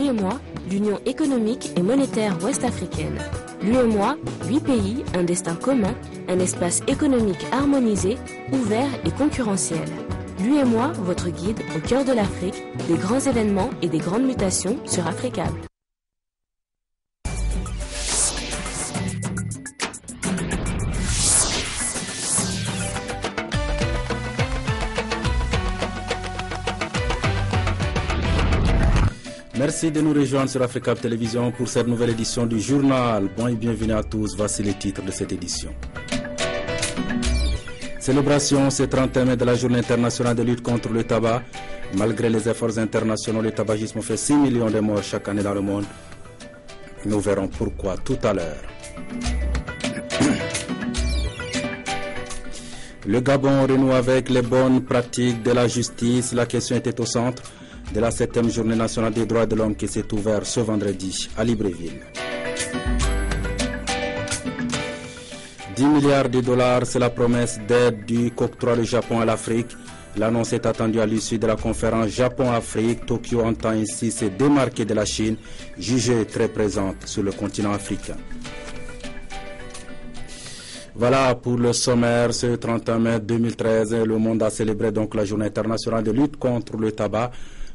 L'UEMOA, l'Union économique et monétaire ouest-africaine. L'UEMOA, 8 pays, un destin commun, un espace économique harmonisé, ouvert et concurrentiel. L'UEMOA, votre guide au cœur de l'Afrique, des grands événements et des grandes mutations sur Africable. Merci de nous rejoindre sur Africable Télévision pour cette nouvelle édition du journal. Bon et bienvenue à tous, voici les titres de cette édition. Célébration ce 31 mai de la journée internationale de lutte contre le tabac. Malgré les efforts internationaux, le tabagisme fait 6 millions de morts chaque année dans le monde. Nous verrons pourquoi tout à l'heure. Le Gabon renoue avec les bonnes pratiques de la justice. La question était au centre de la 7e journée nationale des droits de l'homme qui s'est ouverte ce vendredi à Libreville. 10 milliards de dollars, c'est la promesse d'aide qu'octroie le Japon à l'Afrique. L'annonce est attendue à l'issue de la conférence Japon-Afrique. Tokyo entend ainsi se démarquer de la Chine, jugée très présente sur le continent africain. Voilà pour le sommaire. Ce 31 mai 2013, le monde a célébré donc la journée internationale de lutte contre le tabac.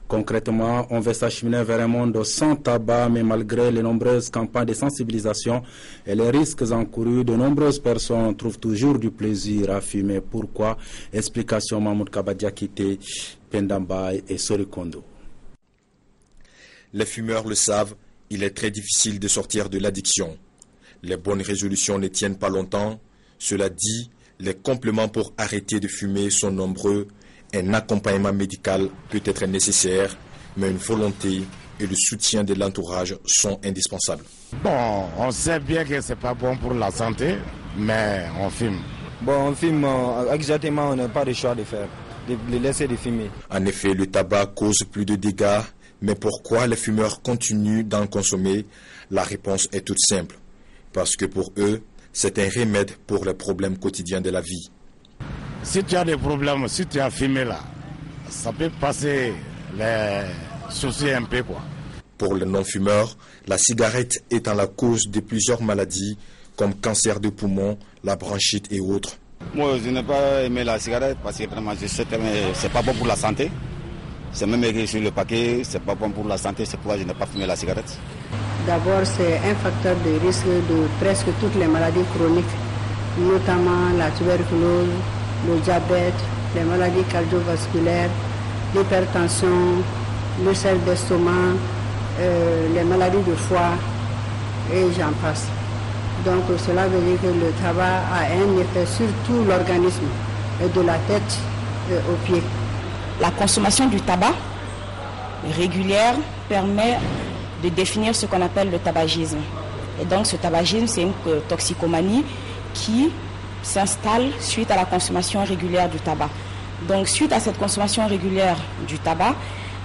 Concrètement, on veut s'acheminer vers un monde sans tabac, mais malgré les nombreuses campagnes de sensibilisation et les risques encourus, de nombreuses personnes trouvent toujours du plaisir à fumer. Pourquoi? Explication Mahmoud Kabadiakite, Pendambay et Sorikondo. Les fumeurs le savent, il est très difficile de sortir de l'addiction. Les bonnes résolutions ne tiennent pas longtemps. Cela dit, les compléments pour arrêter de fumer sont nombreux. Un accompagnement médical peut être nécessaire, mais une volonté et le soutien de l'entourage sont indispensables. Bon, on sait bien que c'est pas bon pour la santé, mais on fume. Bon, on fume, exactement, on n'a pas de choix de faire, de laisser de fumer. En effet, le tabac cause plus de dégâts, mais pourquoi les fumeurs continuent d'en consommer? La réponse est toute simple. Parce que pour eux, c'est un remède pour les problèmes quotidiens de la vie. Si tu as des problèmes, si tu as fumé là, ça peut passer les soucis un peu quoi. Pour les non-fumeurs, la cigarette étant la cause de plusieurs maladies comme cancer de poumon, la bronchite et autres. Moi, je n'ai pas aimé la cigarette parce que vraiment, je sais que c'est pas bon pour la santé. C'est même écrit sur le paquet, c'est pas bon pour la santé, c'est pourquoi je n'ai pas fumé la cigarette. D'abord, c'est un facteur de risque de presque toutes les maladies chroniques, notamment la tuberculose, le diabète, les maladies cardiovasculaires, l'hypertension, le sel d'estomac, les maladies de foie et j'en passe. Donc cela veut dire que le tabac a un effet sur tout l'organisme, de la tête aux pieds. La consommation du tabac régulière permet de définir ce qu'on appelle le tabagisme. Et donc ce tabagisme, c'est une toxicomanie qui s'installe suite à la consommation régulière du tabac. Donc suite à cette consommation régulière du tabac,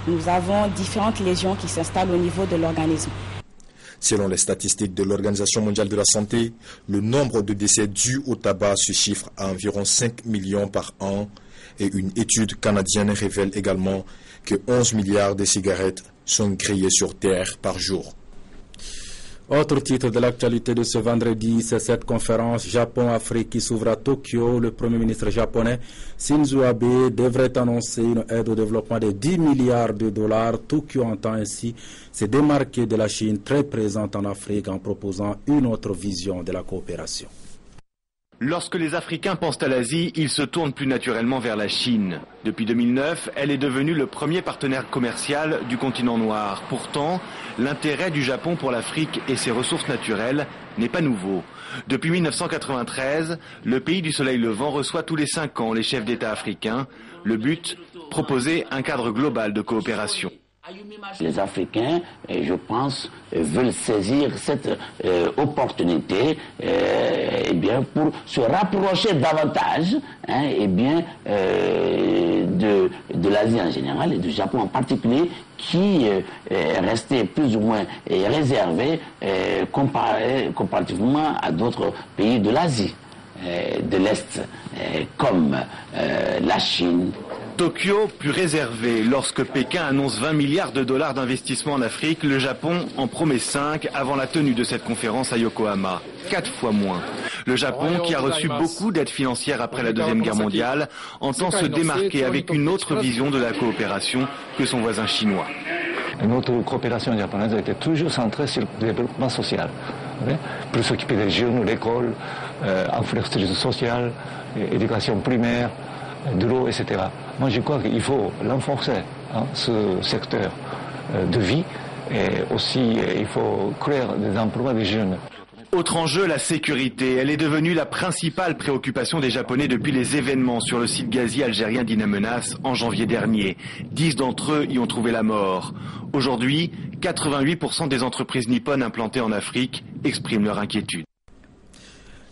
nous avons différentes lésions qui s'installent au niveau de l'organisme. Selon les statistiques de l'Organisation mondiale de la santé, le nombre de décès dus au tabac se chiffre à environ 5 millions par an et une étude canadienne révèle également que 11 milliards de cigarettes sont grillées sur terre par jour. Autre titre de l'actualité de ce vendredi, c'est cette conférence Japon-Afrique qui s'ouvre à Tokyo. Le Premier ministre japonais Shinzo Abe devrait annoncer une aide au développement de 10 milliards de dollars. Tokyo entend ainsi se démarquer de la Chine très présente en Afrique en proposant une autre vision de la coopération. Lorsque les Africains pensent à l'Asie, ils se tournent plus naturellement vers la Chine. Depuis 2009, elle est devenue le premier partenaire commercial du continent noir. Pourtant, l'intérêt du Japon pour l'Afrique et ses ressources naturelles n'est pas nouveau. Depuis 1993, le pays du soleil levant reçoit tous les 5 ans les chefs d'État africains. Le but, proposer un cadre global de coopération. Les Africains, je pense, veulent saisir cette opportunité pour se rapprocher davantage de l'Asie en général et du Japon en particulier, qui est resté plus ou moins réservé comparativement à d'autres pays de l'Asie de l'Est, comme la Chine, Tokyo, plus réservé. Lorsque Pékin annonce 20 milliards de dollars d'investissement en Afrique, le Japon en promet 5 avant la tenue de cette conférence à Yokohama. 4 fois moins. Le Japon, qui a reçu beaucoup d'aides financières après la Deuxième Guerre mondiale, entend se démarquer avec une autre vision de la coopération que son voisin chinois. Notre coopération japonaise a été toujours centrée sur le développement social. Pour s'occuper des jeunes, l'école, infrastructures sociales, éducation primaire, de l'eau, etc. Moi, je crois qu'il faut renforcer ce secteur de vie et aussi il faut créer des emplois des jeunes. Autre enjeu, la sécurité. Elle est devenue la principale préoccupation des Japonais depuis les événements sur le site gazier algérien d'Inamenas en janvier dernier. 10 d'entre eux y ont trouvé la mort. Aujourd'hui, 88% des entreprises nippones implantées en Afrique expriment leur inquiétude.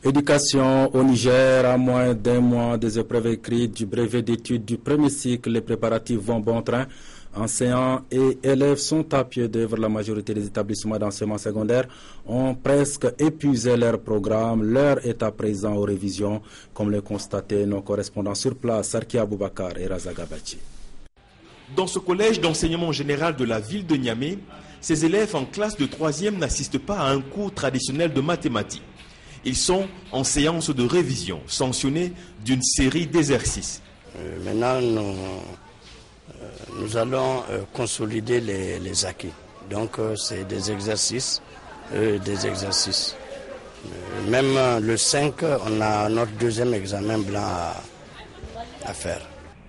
Éducation au Niger, à moins d'un mois des épreuves écrites du brevet d'études du premier cycle, les préparatifs vont bon train. Enseignants et élèves sont à pied d'œuvre. La majorité des établissements d'enseignement secondaire ont presque épuisé leur programme. L'heure est à présent aux révisions, comme le constataient nos correspondants sur place, Sarki Aboubakar et Raza Gabachi. Dans ce collège d'enseignement général de la ville de Niamey, ces élèves en classe de 3e n'assistent pas à un cours traditionnel de mathématiques. Ils sont en séance de révision, sanctionnés d'une série d'exercices. Maintenant, nous allons consolider les acquis. Donc, c'est des exercices. Même le 5, on a notre deuxième examen blanc à faire.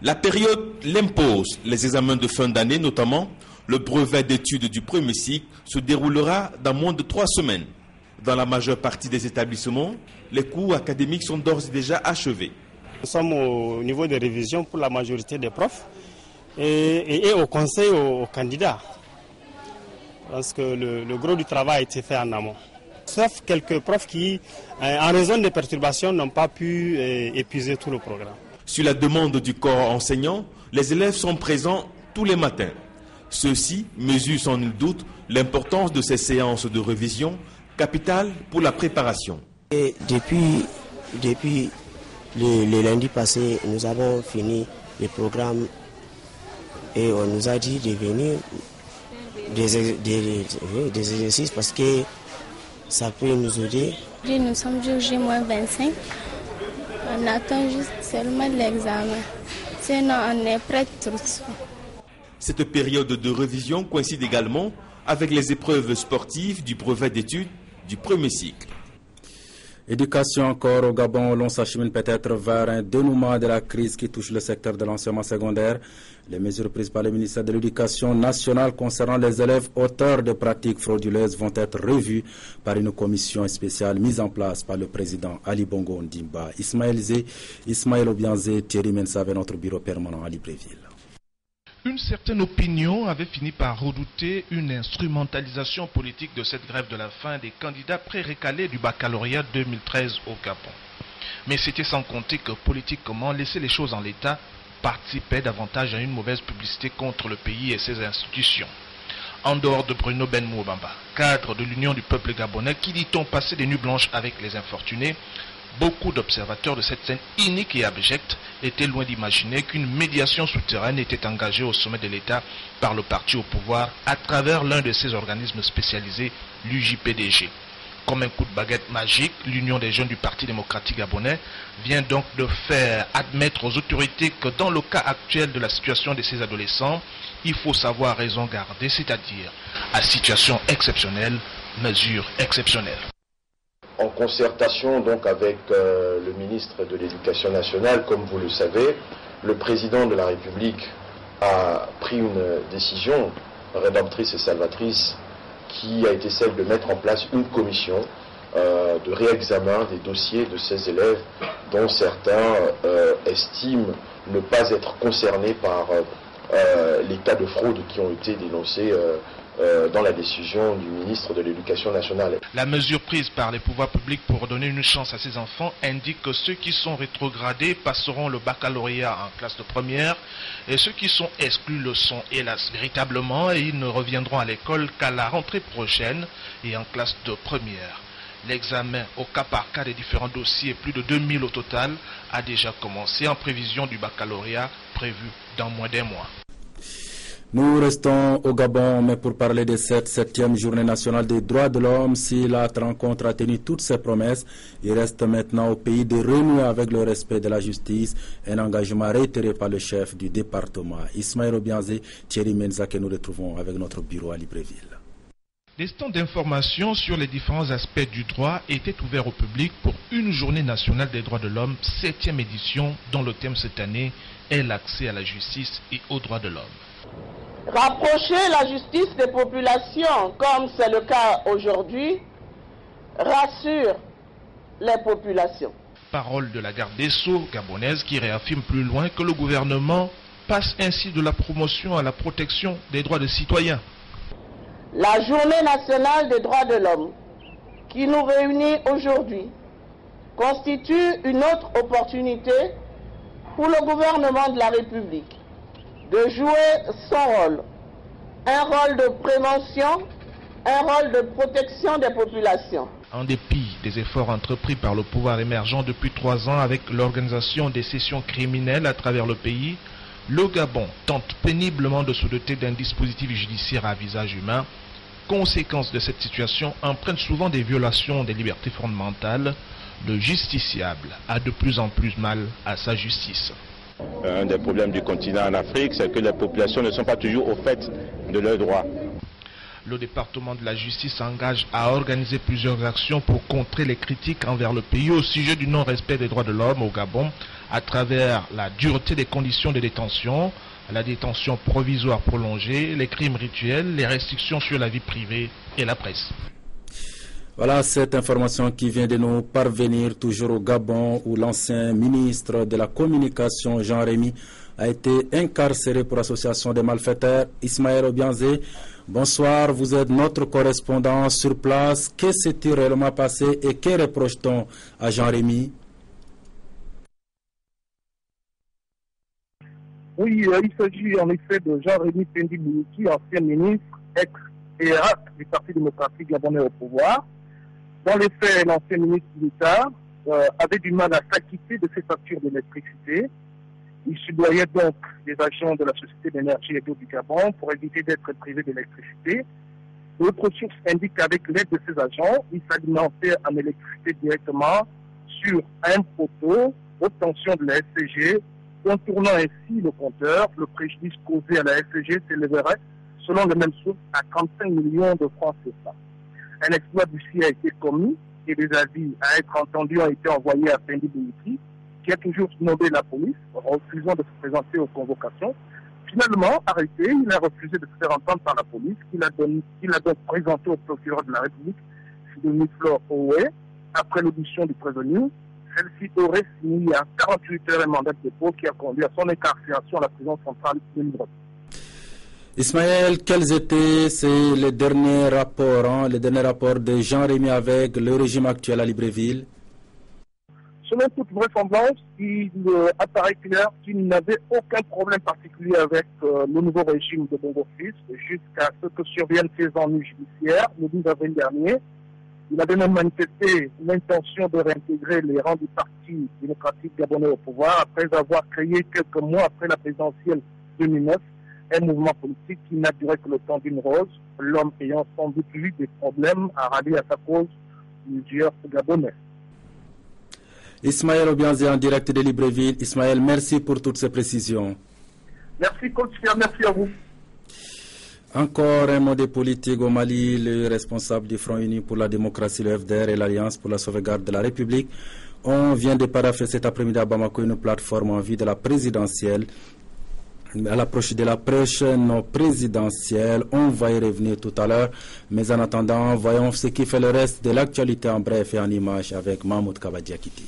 La période l'impose. Les examens de fin d'année, notamment le brevet d'études du premier cycle, se déroulera dans moins de 3 semaines. Dans la majeure partie des établissements, les cours académiques sont d'ores et déjà achevés. Nous sommes au niveau des révisions pour la majorité des profs et au conseil aux candidats. Parce que le gros du travail a été fait en amont. Sauf quelques profs qui, en raison des perturbations, n'ont pas pu épuiser tout le programme. Sur la demande du corps enseignant, les élèves sont présents tous les matins. Ceux-ci mesurent sans nul doute l'importance de ces séances de révision, capitale pour la préparation. Et depuis le lundi passé, nous avons fini le programme et on nous a dit de venir des exercices parce que ça peut nous aider. Nous sommes J-25. On attend juste seulement l'examen. Sinon, on est prêt tout de suite. Cette période de révision coïncide également avec les épreuves sportives du brevet d'études du premier cycle. Éducation encore au Gabon, l'on s'achemine peut-être vers un dénouement de la crise qui touche le secteur de l'enseignement secondaire. Les mesures prises par le ministère de l'Éducation nationale concernant les élèves auteurs de pratiques frauduleuses vont être revues par une commission spéciale mise en place par le président Ali Bongo Ondimba. Ismaël Obianzé, Thierry Mensave, notre bureau permanent à Libreville. Une certaine opinion avait fini par redouter une instrumentalisation politique de cette grève de la faim des candidats pré-récalés du baccalauréat 2013 au Gabon. Mais c'était sans compter que politiquement, laisser les choses en l'état participait davantage à une mauvaise publicité contre le pays et ses institutions. En dehors de Bruno Benmoubamba, cadre de l'Union du peuple gabonais, qui dit-on passait des nuits blanches avec les infortunés, beaucoup d'observateurs de cette scène inique et abjecte étaient loin d'imaginer qu'une médiation souterraine était engagée au sommet de l'État par le parti au pouvoir à travers l'un de ses organismes spécialisés, l'UJPDG. Comme un coup de baguette magique, l'Union des jeunes du Parti démocratique gabonais vient donc de faire admettre aux autorités que dans le cas actuel de la situation de ces adolescents, il faut savoir raison garder, c'est-à-dire à situation exceptionnelle, mesure exceptionnelle. En concertation donc avec le ministre de l'Éducation nationale, comme vous le savez, le président de la République a pris une décision rédemptrice et salvatrice qui a été celle de mettre en place une commission de réexamen des dossiers de ces élèves dont certains estiment ne pas être concernés par les cas de fraude qui ont été dénoncés dans la décision du ministre de l'Éducation nationale. La mesure prise par les pouvoirs publics pour donner une chance à ces enfants indique que ceux qui sont rétrogradés passeront le baccalauréat en classe de première et ceux qui sont exclus le sont hélas véritablement et ils ne reviendront à l'école qu'à la rentrée prochaine et en classe de première. L'examen au cas par cas des différents dossiers, plus de 2000 au total, a déjà commencé en prévision du baccalauréat prévu dans moins d'un mois. Nous restons au Gabon, mais pour parler de cette 7e journée nationale des droits de l'homme, si la rencontre a tenu toutes ses promesses, il reste maintenant au pays de renouer avec le respect de la justice, un engagement réitéré par le chef du département. Ismaël Obianze, Thierry Menza, que nous retrouvons avec notre bureau à Libreville. Des stands d'information sur les différents aspects du droit étaient ouverts au public pour une journée nationale des droits de l'homme, 7e édition, dont le thème cette année est l'accès à la justice et aux droits de l'homme. Rapprocher la justice des populations, comme c'est le cas aujourd'hui, rassure les populations. Parole de la garde des Sceaux gabonaise qui réaffirme plus loin que le gouvernement passe ainsi de la promotion à la protection des droits des citoyens. La journée nationale des droits de l'homme qui nous réunit aujourd'hui constitue une autre opportunité pour le gouvernement de la République de jouer son rôle, un rôle de prévention, un rôle de protection des populations. En dépit des efforts entrepris par le pouvoir émergent depuis 3 ans avec l'organisation des sessions criminelles à travers le pays, le Gabon tente péniblement de se doter d'un dispositif judiciaire à visage humain. Conséquence de cette situation entraîne souvent des violations des libertés fondamentales. Le justiciable a de plus en plus mal à sa justice. Un des problèmes du continent en Afrique, c'est que les populations ne sont pas toujours au fait de leurs droits. Le département de la justice s'engage à organiser plusieurs actions pour contrer les critiques envers le pays au sujet du non-respect des droits de l'homme au Gabon à travers la dureté des conditions de détention, la détention provisoire prolongée, les crimes rituels, les restrictions sur la vie privée et la presse. Voilà cette information qui vient de nous parvenir toujours au Gabon où l'ancien ministre de la Communication Jean Rémy a été incarcéré pour association des malfaiteurs. Ismaël Obianze, bonsoir, vous êtes notre correspondant sur place. Que s'est-il réellement passé et que reproche-t-on à Jean Rémy? Oui, il s'agit en effet de Jean Rémy Pendi Bouyiki, ancien ministre, ex-ERAC du Parti démocratique gabonais au pouvoir. Dans les faits, l'ancien ministre d'État avait du mal à s'acquitter de ses factures d'électricité. Il subloyait donc les agents de la Société d'énergie et d'eau du Gabon pour éviter d'être privé d'électricité. D'autres sources indiquent qu'avec l'aide de ces agents, il s'alimentait en électricité directement sur un poteau haute tension de la SCG, contournant ainsi le compteur. Le préjudice causé à la SCG s'élèverait, selon les mêmes sources, à 35 millions de francs CFA. Un exploit du CIA a été commis et des avis à être entendus ont été envoyés à Pendi Bouyiki, qui a toujours snobé la police, refusant de se présenter aux convocations. Finalement, arrêté, il a refusé de se faire entendre par la police, qu'il a donc présenté au procureur de la République, Sidonie Flore Owe. Après l'audition du prévenu, celle-ci aurait signé à 48 heures un mandat de dépôt qui a conduit à son incarcération à la prison centrale de Libreville. Ismaël, quels étaient les derniers rapports, de Jean Rémy avec le régime actuel à Libreville? Selon toute vraisemblance, il apparaît clair qu'il n'avait aucun problème particulier avec le nouveau régime de Bongo Fils jusqu'à ce que surviennent ses ennuis judiciaires le 12 avril dernier. Il avait même manifesté l'intention de réintégrer les rangs du Parti démocratique gabonais au pouvoir après avoir créé quelques mois après la présidentielle 2009 un mouvement politique qui n'a duré que le temps d'une rose, l'homme ayant sans doute eu des problèmes à rallier à sa cause plusieurs Gabonais. Ismaël Obianze en direct de Libreville. Ismaël, merci pour toutes ces précisions. Merci, Colchia, merci à vous. Encore un mot de politique au Mali. Le responsable du Front Uni pour la démocratie, le FDR et l'Alliance pour la sauvegarde de la République, on vient de paraffer cet après-midi à Bamako une plateforme en vue de la présidentielle. À l'approche de la prochaine présidentielle, on va y revenir tout à l'heure. Mais en attendant, voyons ce qui fait le reste de l'actualité en bref et en images avec Mahmoud Kabadiakiti.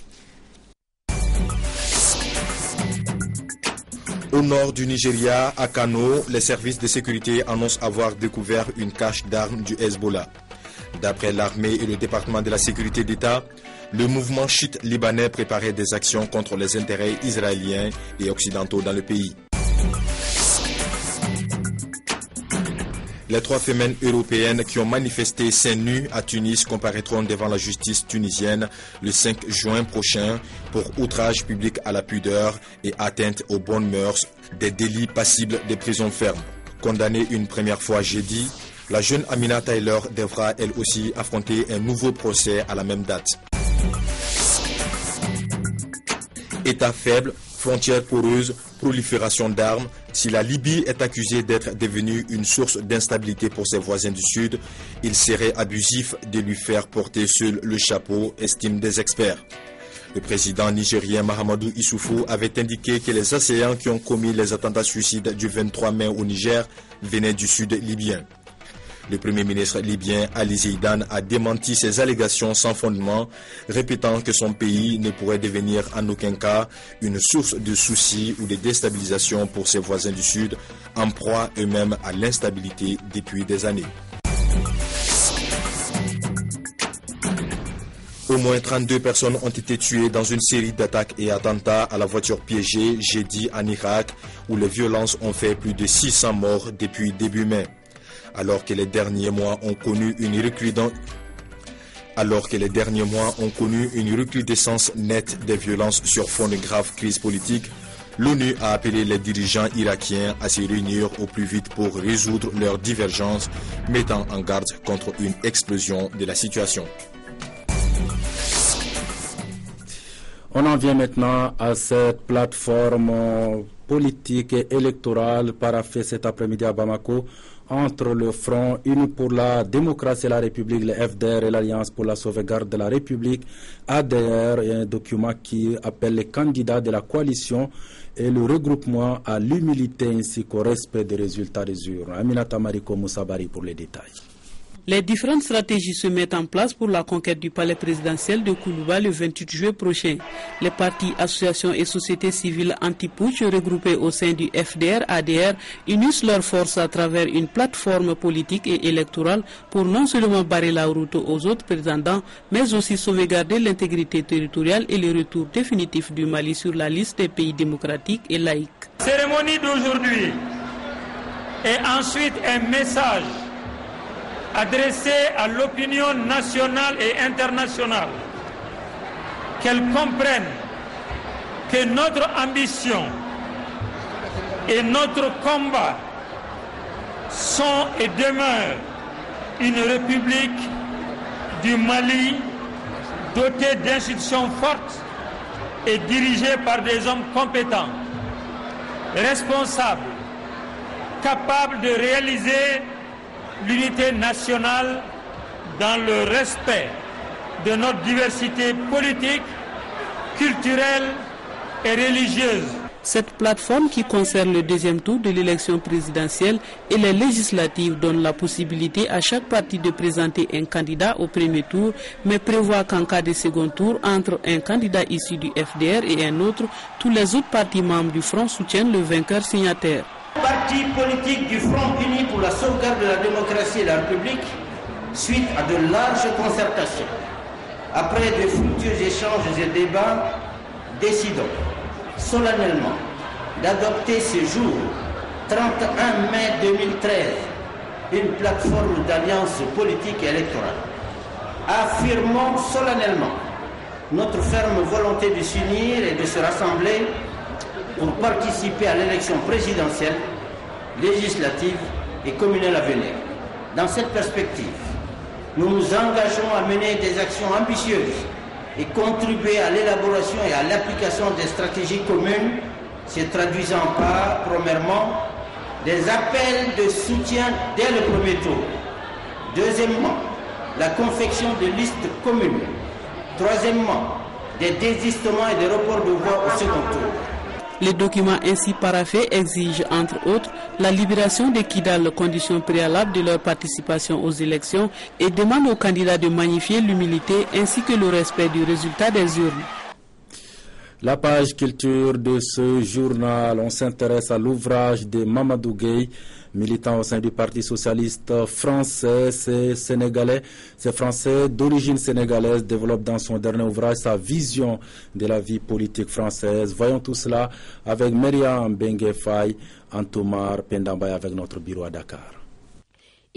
Au nord du Nigeria, à Kano, les services de sécurité annoncent avoir découvert une cache d'armes du Hezbollah. D'après l'armée et le département de la sécurité d'État, le mouvement chiite libanais préparait des actions contre les intérêts israéliens et occidentaux dans le pays. Les 3 femmes européennes qui ont manifesté seins nus à Tunis comparaîtront devant la justice tunisienne le 5 juin prochain pour outrage public à la pudeur et atteinte aux bonnes mœurs, des délits passibles de prison ferme. Condamnée une première fois jeudi, la jeune Amina Taylor devra elle aussi affronter un nouveau procès à la même date. État faible, frontières poreuses, prolifération d'armes. Si la Libye est accusée d'être devenue une source d'instabilité pour ses voisins du Sud, il serait abusif de lui faire porter seul le chapeau, estiment des experts. Le président nigérien Mahamadou Issoufou avait indiqué que les assaillants qui ont commis les attentats suicides du 23 mai au Niger venaient du sud libyen. Le premier ministre libyen Ali Zeidan a démenti ces allégations sans fondement, répétant que son pays ne pourrait devenir en aucun cas une source de soucis ou de déstabilisation pour ses voisins du Sud, en proie eux-mêmes à l'instabilité depuis des années. Au moins 32 personnes ont été tuées dans une série d'attaques et attentats à la voiture piégée jeudi en Irak, où les violences ont fait plus de 600 morts depuis début mai. Alors que les derniers mois ont connu une recrudescence nette des violences sur fond de grave crise politique, l'ONU a appelé les dirigeants irakiens à se réunir au plus vite pour résoudre leurs divergences, mettant en garde contre une explosion de la situation. On en vient maintenant à cette plateforme politique et électorale paraphée cet après-midi à Bamako entre le Front Uni pour la démocratie et la République, le FDR et l'Alliance pour la sauvegarde de la République, ADR, et un document qui appelle les candidats de la coalition et le regroupement à l'humilité ainsi qu'au respect des résultats des urnes. Aminata Mariko Moussabari pour les détails. Les différentes stratégies se mettent en place pour la conquête du palais présidentiel de Koulouba le 28 juillet prochain. Les partis, associations et sociétés civiles anti-putsch regroupés au sein du FDR-ADR unissent leurs forces à travers une plateforme politique et électorale pour non seulement barrer la route aux autres prétendants, mais aussi sauvegarder l'intégrité territoriale et le retour définitif du Mali sur la liste des pays démocratiques et laïques. La cérémonie d'aujourd'hui est ensuite un message adressé à l'opinion nationale et internationale, qu'elle comprenne que notre ambition et notre combat sont et demeurent une république du Mali dotée d'institutions fortes et dirigée par des hommes compétents, responsables, capables de réaliser l'unité nationale dans le respect de notre diversité politique, culturelle et religieuse. Cette plateforme qui concerne le deuxième tour de l'élection présidentielle et les législatives donne la possibilité à chaque parti de présenter un candidat au premier tour, mais prévoit qu'en cas de second tour, entre un candidat issu du FDR et un autre, tous les autres partis membres du Front soutiennent le vainqueur signataire. Parti politique du Front Uni pour la sauvegarde de la démocratie et la République, suite à de larges concertations, après de fructueux échanges et débats, décidons solennellement d'adopter ce jour, 31 mai 2013, une plateforme d'alliance politique et électorale. Affirmons solennellement notre ferme volonté de s'unir et de se rassembler pour participer à l'élection présidentielle, législative et communale à venir. Dans cette perspective, nous nous engageons à mener des actions ambitieuses et contribuer à l'élaboration et à l'application des stratégies communes, se traduisant par, premièrement, des appels de soutien dès le premier tour. Deuxièmement, la confection de listes communes. Troisièmement, des désistements et des reports de voix au second tour. Les documents ainsi paraphés exigent, entre autres, la libération des Kidal, condition préalable de leur participation aux élections, et demandent aux candidats de magnifier l'humilité ainsi que le respect du résultat des urnes. La page culture de ce journal, on s'intéresse à l'ouvrage de Mamadou Gueye, militant au sein du Parti socialiste français. Ces Français d'origine sénégalaise développent dans son dernier ouvrage sa vision de la vie politique française. Voyons tout cela avec Myriam Bengue Faye, Antomar Pendambay avec notre bureau à Dakar.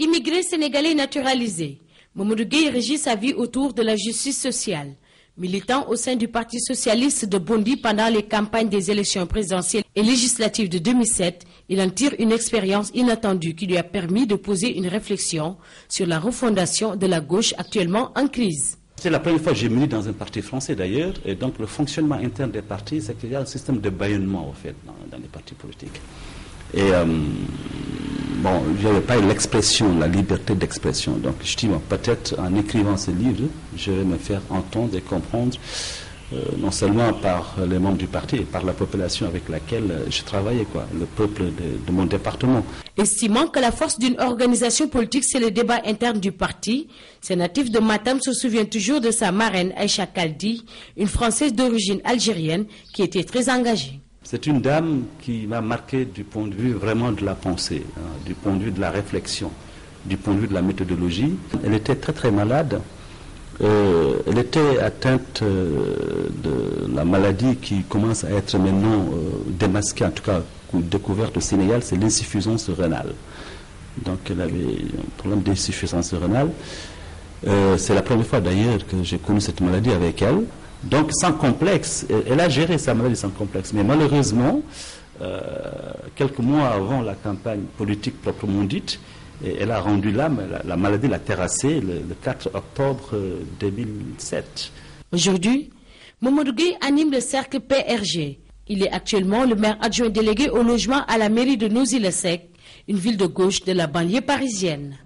Immigré sénégalais naturalisé, Mamadou Gueye régit sa vie autour de la justice sociale. Militant au sein du Parti socialiste de Bondy pendant les campagnes des élections présidentielles et législatives de 2007, il en tire une expérience inattendue qui lui a permis de poser une réflexion sur la refondation de la gauche actuellement en crise. C'est la première fois que j'ai milité dans un parti français d'ailleurs, et donc le fonctionnement interne des partis, c'est qu'il y a un système de bâillonnement au fait dans les partis politiques. Et bon, je n'avais pas eu l'expression, la liberté d'expression. Donc je dis, bon, peut-être en écrivant ce livre, je vais me faire entendre et comprendre, non seulement par les membres du parti, et par la population avec laquelle je travaillais, quoi, le peuple de mon département. Estimant que la force d'une organisation politique, c'est le débat interne du parti, ces natifs de Matam se souviennent toujours de sa marraine Aïcha Kaldi, une Française d'origine algérienne qui était très engagée. C'est une dame qui m'a marqué du point de vue vraiment de la pensée, hein, du point de vue de la réflexion, du point de vue de la méthodologie. Elle était très très malade. Elle était atteinte de la maladie qui commence à être maintenant démasquée, en tout cas découverte au Sénégal, c'est l'insuffisance rénale. Donc elle avait un problème d'insuffisance rénale. C'est la première fois d'ailleurs que j'ai connu cette maladie avec elle. Donc sans complexe, elle a géré sa maladie sans complexe. Mais malheureusement, quelques mois avant la campagne politique proprement dite, elle a rendu l'âme, la maladie l'a terrassée le 4 octobre 2007. Aujourd'hui, Mamadou Gueye anime le cercle PRG. Il est actuellement le maire adjoint délégué au logement à la mairie de Noisy-le-Sec, une ville de gauche de la banlieue parisienne.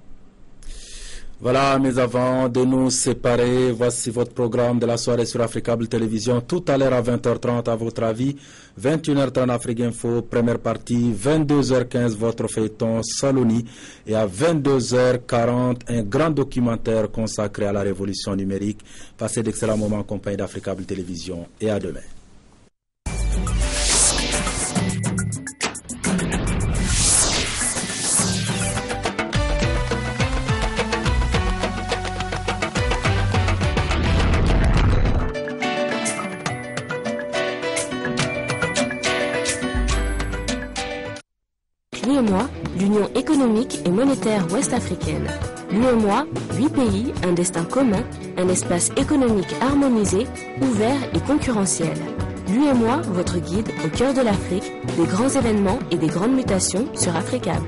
Voilà, mais avant de nous séparer, voici votre programme de la soirée sur Africable Télévision. Tout à l'heure à 20h30, à votre avis, 21h30 Afrique Info, première partie, 22h15 votre feuilleton Saloni et à 22h40 un grand documentaire consacré à la révolution numérique. Passez d'excellents moments en compagnie d'Africable Télévision et à demain. L'UEMOA, l'Union économique et monétaire ouest-africaine. L'UEMOA, 8 pays, un destin commun, un espace économique harmonisé, ouvert et concurrentiel. L'UEMOA, votre guide au cœur de l'Afrique, des grands événements et des grandes mutations sur Africable.